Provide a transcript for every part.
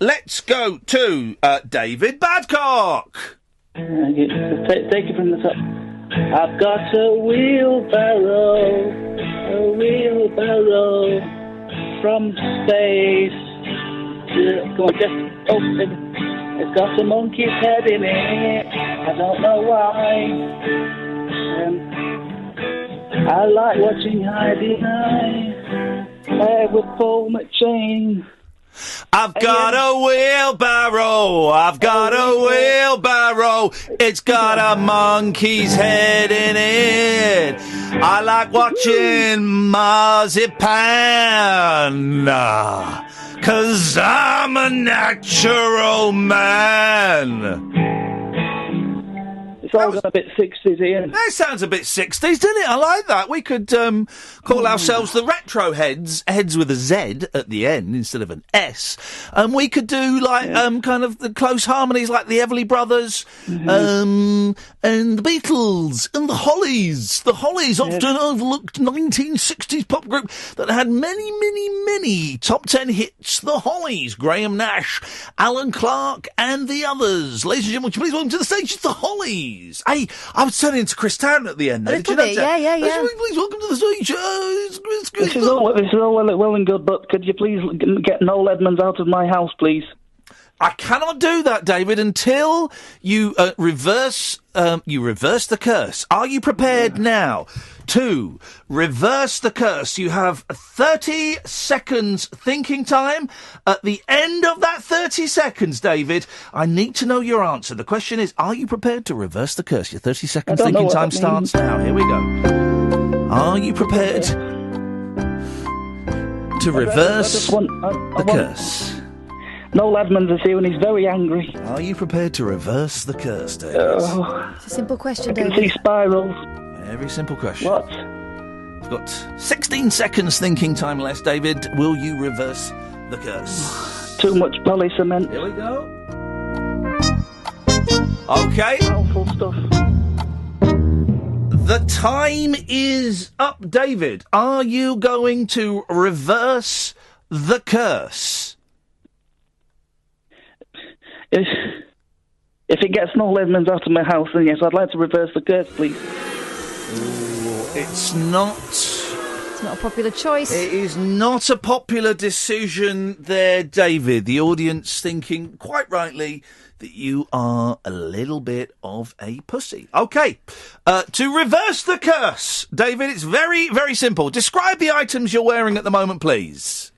let's go to David Babcock. Take it from the top. I've got a wheelbarrow from space. Go on, just open. It's got a monkey's head in it. I don't know why. I like watching Heidi with Paul McShane. I've got a wheelbarrow. It's got a monkey's head in it. I like watching marzipan. 'Cause I'm a natural man. It's all got a bit 60s, Iain. That sounds a bit 60s, doesn't it? I like that. We could call ourselves the Retro Heads, heads with a Z at the end instead of an S. And we could do, kind of the close harmonies like the Everly Brothers, and the Beatles, and the Hollies. The Hollies, often overlooked 1960s pop group that had many, many, many top 10 hits. The Hollies, Graham Nash, Alan Clark, and the others. Ladies and gentlemen, would you please welcome to the stage the Hollies. Hey, I was turning into Chris Tarrant at the end. A little bit, yeah. Please welcome to the stage. This is all well and good, but could you please get Noel Edmonds out of my house, please? I cannot do that, David, until you reverse the curse. Are you prepared now to reverse the curse? You have 30 seconds thinking time. At the end of that 30 seconds, David, I need to know your answer. The question is, are you prepared to reverse the curse? Your 30 seconds thinking time starts now. Here we go. Are you prepared to reverse the curse? Noel Edmonds is here and he's very angry. Are you prepared to reverse the curse, David? It's a simple question, David. I can see spirals. Very simple question. What? You've got 16 seconds thinking time left, David. Will you reverse the curse? Too much poly cement. Here we go. Okay. Powerful stuff. The time is up, David. Are you going to reverse the curse? If it gets Noel Edmonds out of my house, then yes, I'd like to reverse the curse, please. It's not a popular choice. It is not a popular decision there, David. The audience thinking, quite rightly, that you are a little bit of a pussy. Okay, to reverse the curse, David, it's very, very simple. Describe the items you're wearing at the moment, please.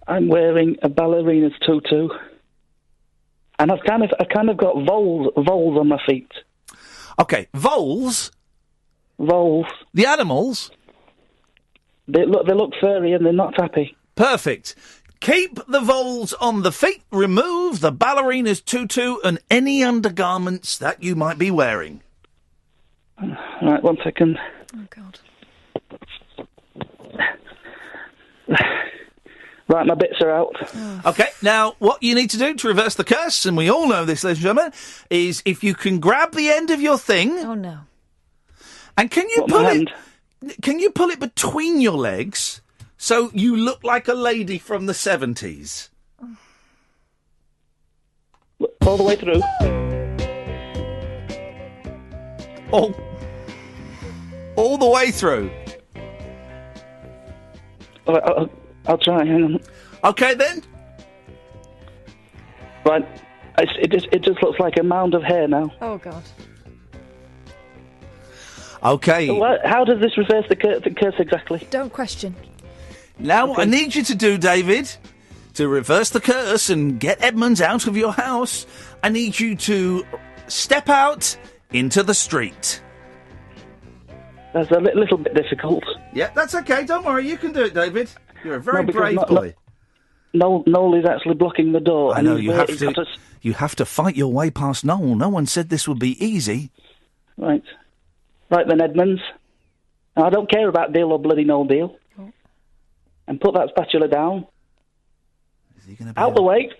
I'm wearing a ballerina's tutu. And I've kind of got voles on my feet. Okay, voles? Voles. The animals? They look furry and they're not happy. Perfect. Keep the voles on the feet, remove the ballerina's tutu and any undergarments that you might be wearing. Right, 1 second. Oh, God. Right, my bits are out. Oh. Okay, now, what you need to do to reverse the curse, and we all know this, ladies and gentlemen, is if you can grab the end of your thing... Oh, no. And can you pull it between your legs so you look like a lady from the 70s? All the way through. All the way through. I'll try, hang on. Okay, then. Right. It just looks like a mound of hair now. Oh, God. Okay. How does this reverse the curse exactly? Don't question. Now, what I need you to do, David, to reverse the curse and get Edmonds out of your house, I need you to step out into the street. That's a little bit difficult. Yeah, that's okay. Don't worry. You can do it, David. You're a very brave boy. Noel is actually blocking the door. I know, you have to fight your way past Noel. No one said this would be easy. Right. Right then, Edmonds. Now, I don't care about deal or bloody no deal. Oh. And put that spatula down. Is he gonna be out the way.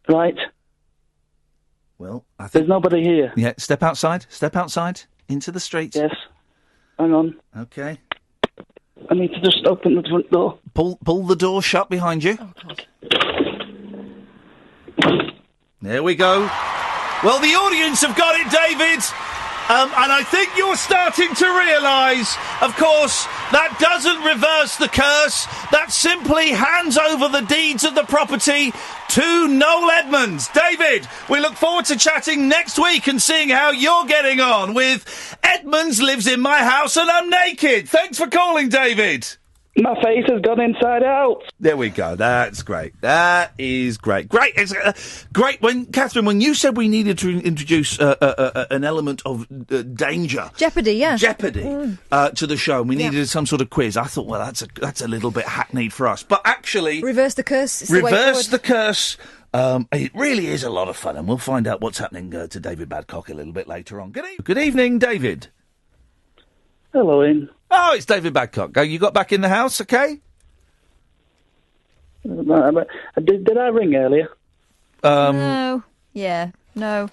Right. Well, I think... There's nobody here. Yeah, step outside. Step outside into the street. Yes. Hang on. Okay. I need to just open the front door. Pull the door shut behind you. Oh, God. There we go. Well, the audience have got it, David. And I think you're starting to realise, of course, that doesn't reverse the curse. That simply hands over the deeds of the property to Noel Edmonds. David, we look forward to chatting next week and seeing how you're getting on with Edmonds Lives in My House and I'm Naked. Thanks for calling, David. My face has gone inside out. There we go. That's great. That is great. Great. It's great. Catherine, when you said we needed to introduce an element of danger, Jeopardy, yeah. Jeopardy to the show, and we needed some sort of quiz. I thought, well, that's a little bit hackneyed for us, but actually, reverse the curse. It's the way reverse forward. the curse. It really is a lot of fun, and we'll find out what's happening to David Babcock a little bit later on. Good evening, David. Hello, Iain. Oh, it's David Babcock. You got back in the house, okay? Did I ring earlier? No. Yeah. No.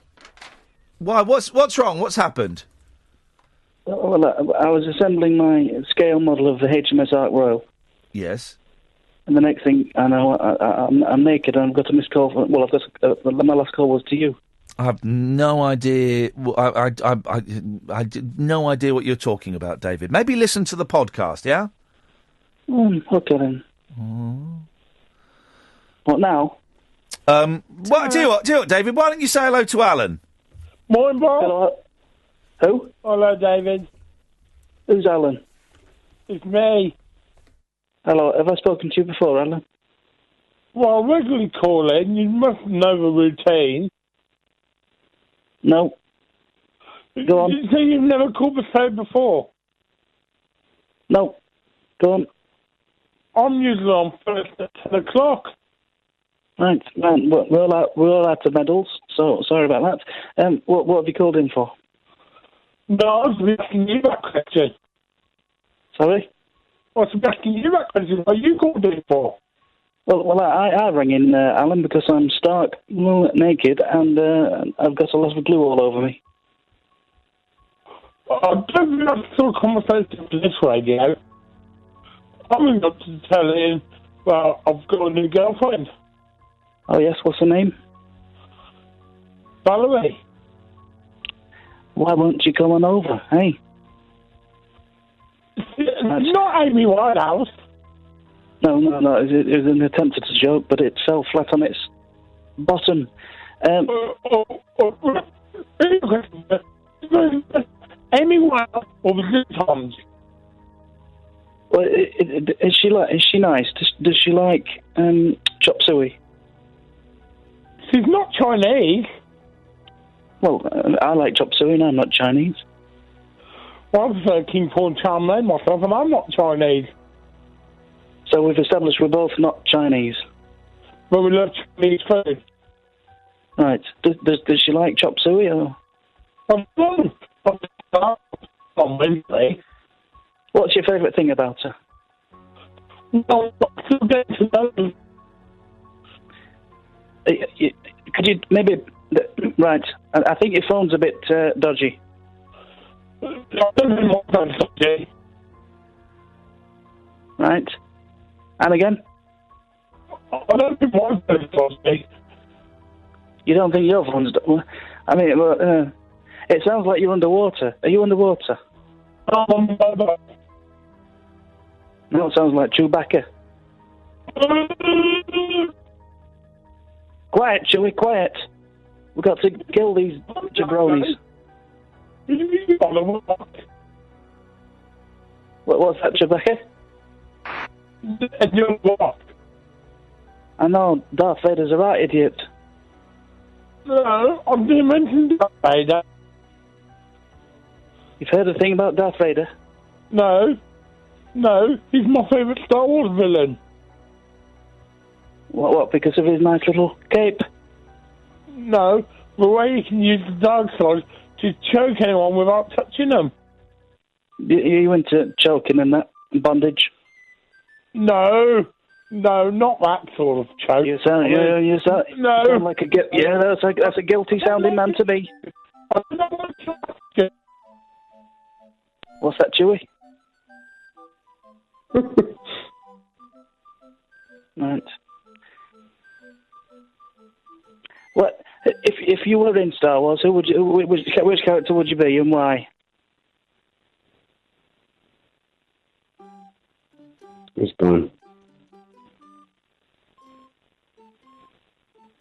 Why? What's wrong? What's happened? Well, I was assembling my scale model of the HMS Ark Royal. Yes. And the next thing I know, I'm naked and I've got a missed call. My last call was to you. I have no idea. I no idea what you're talking about, David. Maybe listen to the podcast, yeah? Okay then. What now? Well, tell you what, David. Why don't you say hello to Alan? Morning, Bob. Hello. Who? Hello, David. Who's Alan? It's me. Hello. Have I spoken to you before, Alan? Well, I regularly call in. You must know the routine. No. Go on. So you've never called the phone before? No. Go on. I'm usually on first at 10 o'clock. Right. We're all out of medals, so sorry about that. What have you called in for? No, I was asking you that question. Sorry? I was asking you that question. What you called in for? Well, I rang in, Alan, because I'm stark naked and I've got a lot of glue all over me. I don't think that's still a conversation for this radio. I'm going to tell him, well, I've got a new girlfriend. Oh, yes, what's her name? Valerie. Why won't you come on over, hey? It's not Amy Winehouse. No, it was an attempted joke, but it fell flat on its bottom. Amy Winehouse or the Good Times? Well, is she nice? Does she like chop suey? She's not Chinese. Well, I like chop suey and I'm not Chinese. Well, I prefer King Prawn Chow Mein myself, and I'm not Chinese. So we've established we're both not Chinese. But we love Chinese food. Right. Does she like chop suey or? On Wednesday. What's your favourite thing about her? Well, to get to know. Could you maybe... Right. I think your phone's a bit dodgy. I don't know what I'm saying. Right. And again? I don't think my phone's dodgy. You don't think your phone's dodgy? I mean, it sounds like you're underwater. Are you underwater? No. No, it sounds like Chewbacca. Quiet, Chewie, quiet. We've got to kill these jabronis. What's that, Chewbacca? What? I know, Darth Vader's a right idiot. No, I didn't mention Darth Vader. You've heard a thing about Darth Vader? No, he's my favourite Star Wars villain. What, because of his nice little cape? No, the way he can use the dark side to choke anyone without touching them. You into choking and that, Bondage? No, not that sort of choke. You sound like that's a guilty sounding man to me. I don't know what to. What's that, Chewie? Right. What if you were in Star Wars? Which character would you be and why? It's gone.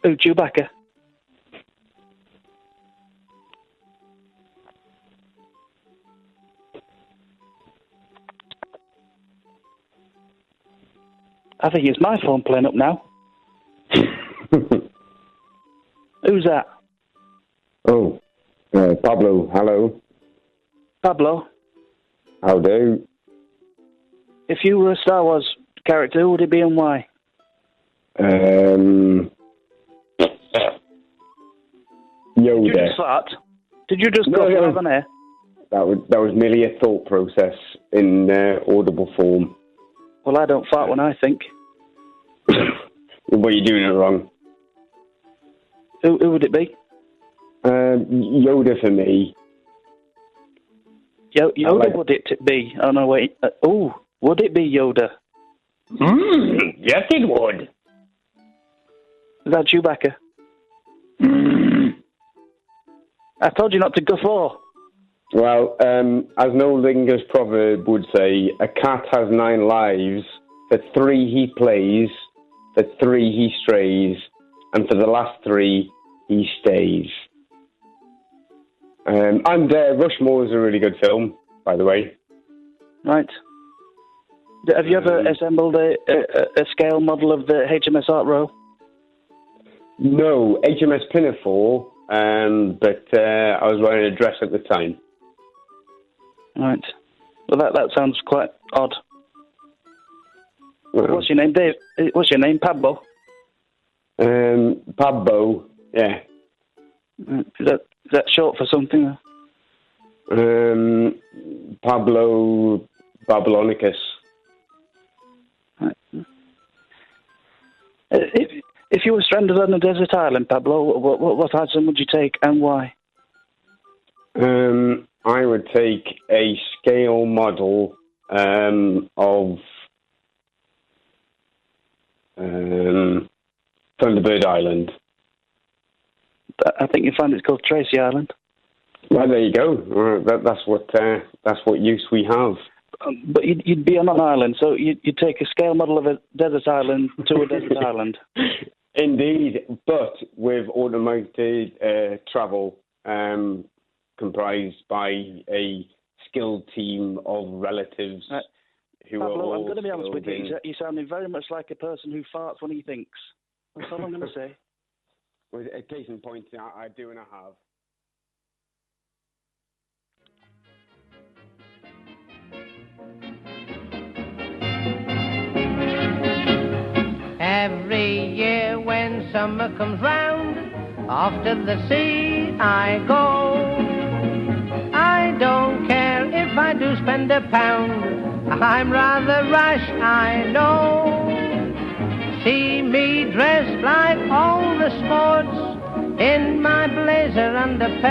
Oh, Chewbacca. I think it's my phone playing up now. Who's that? Oh, Pablo. Hello. Pablo. How do? If you were a Star Wars character, who would it be and why? Yoda. Did you just fart? Did you just go live on air? That was merely a thought process in audible form. Well, I don't fart when I think. Well, you're doing it wrong. Who would it be? Yoda for me. Yoda, would it be? Oh, no, wait. Would it be Yoda? Yes, it would. Is that Chewbacca? I told you not to guffaw. Well, as an old English proverb would say, a cat has 9 lives. For 3 he plays, for 3 he strays, and for the last 3 he stays. And Rushmore is a really good film, by the way. Right. Have you ever assembled a scale model of the HMS Art Row? No, HMS Pinafore, but I was wearing a dress at the time. Right. Well, that sounds quite odd. Well, what's your name, Dave? What's your name, Pablo? Pablo, yeah. Is that short for something? Pablo Babylonicus. Right. If you were stranded on a desert island, Pablo, what item would you take and why? I would take a scale model of Thunderbird Island. I think you find it's called Tracy Island. Well, there you go. That's what use we have. But you'd be on an island, so you'd take a scale model of a desert island to a desert island. Indeed, but with automated travel, comprised by a skilled team of relatives who Pablo, are all I'm going to be honest with you. in... You're sounding very much like a person who farts when he thinks. That's all I'm going to say. Well, a case in point, I do and I have. Every year when summer comes round, off to the sea I go. I don't care if I do spend £1, I'm rather rash, I know. See me dressed like all the sports, in my blazer and a